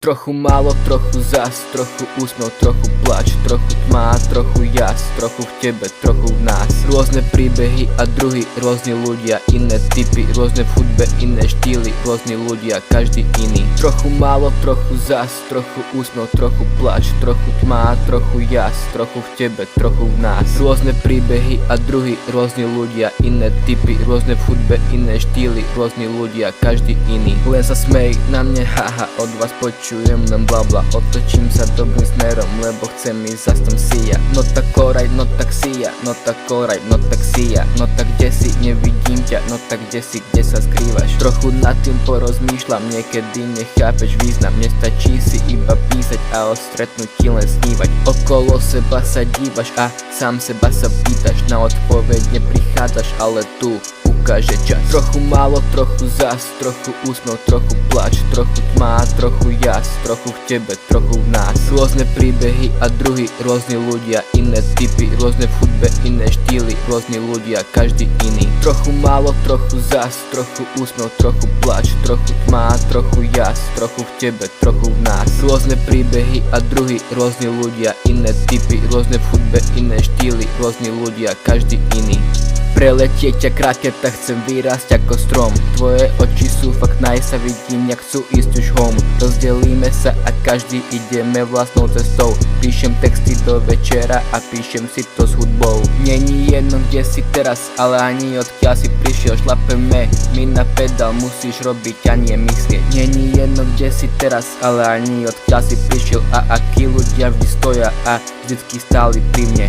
Trochu málo, trochu zas, trochu úsmev, trochu plač, trochu tma, trochu jas, trochu v tebe, trochu v nás. Rôzne príbehy a druhy, rôzni ľudia, iné typy, rôzne v hudbe, iné štýly, rôzni ľudia, každý iný. Trochu málo, trochu zas, trochu úsmev, trochu plač, trochu tma, trochu jas, trochu v tebe, trochu v nás. Rôzne príbehy a druhy, rôzni ľudia, iné typy, rôzne v hudbe, iné štýly, rôzni ľudia, každý iný. Len sa smej na mne, haha, od vás počujem len blabla. Otočím sa dobrým smerom, lebo chcem ísť zas tam síja. No tak alright, no tak síja, no tak alright, no tak síja. No tak kde si, nevidím ťa, no tak kde si, kde sa skrývaš. Trochu nad tým porozmýšľam, niekedy nechápeš význam. Nestačí si iba písať a o stretnutí len snívať. Okolo seba sa dívaš a sám seba sa pýtaš. Na odpoveď neprichádzaš, ale tu ukáže čas. Trochu málo, trochu zas, trochu úsmev, trochu plač, trochu tma, trochu jas, trochu v tebe, trochu v nás. Rôzne príbehy a druhy, rôzni ľudia, iné typy, rôzne v hudbe, iné štýly, rôzni ľudia, každý iný. Trochu málo, trochu zas, trochu úsmev, trochu plač, trochu tma, trochu jas, trochu v tebe, trochu v nás. Rôzne príbehy a druhy, rôzni ľudia, iné typy, rôzne v hudbe, iné štýly, rôzni ľudia, každý iný. Preletieť ťa raketa, chcem vyrásť ako strom. Tvoje oči sú fakt nice a vidím, jak chcú ísť už home. Rozdelíme sa a každý ideme vlastnou cestou. Píšem texty do večera a píšem si to s hudbou. Není jedno, kde si teraz, ale ani odkiaľ si prišiel. Šlapeme mi na pedál, musíš robiť a nie myslieť. Není jedno, kde si teraz, ale ani odkiaľ si prišiel. A akí ľudia vždy stoja a vždycky stáli pri mne.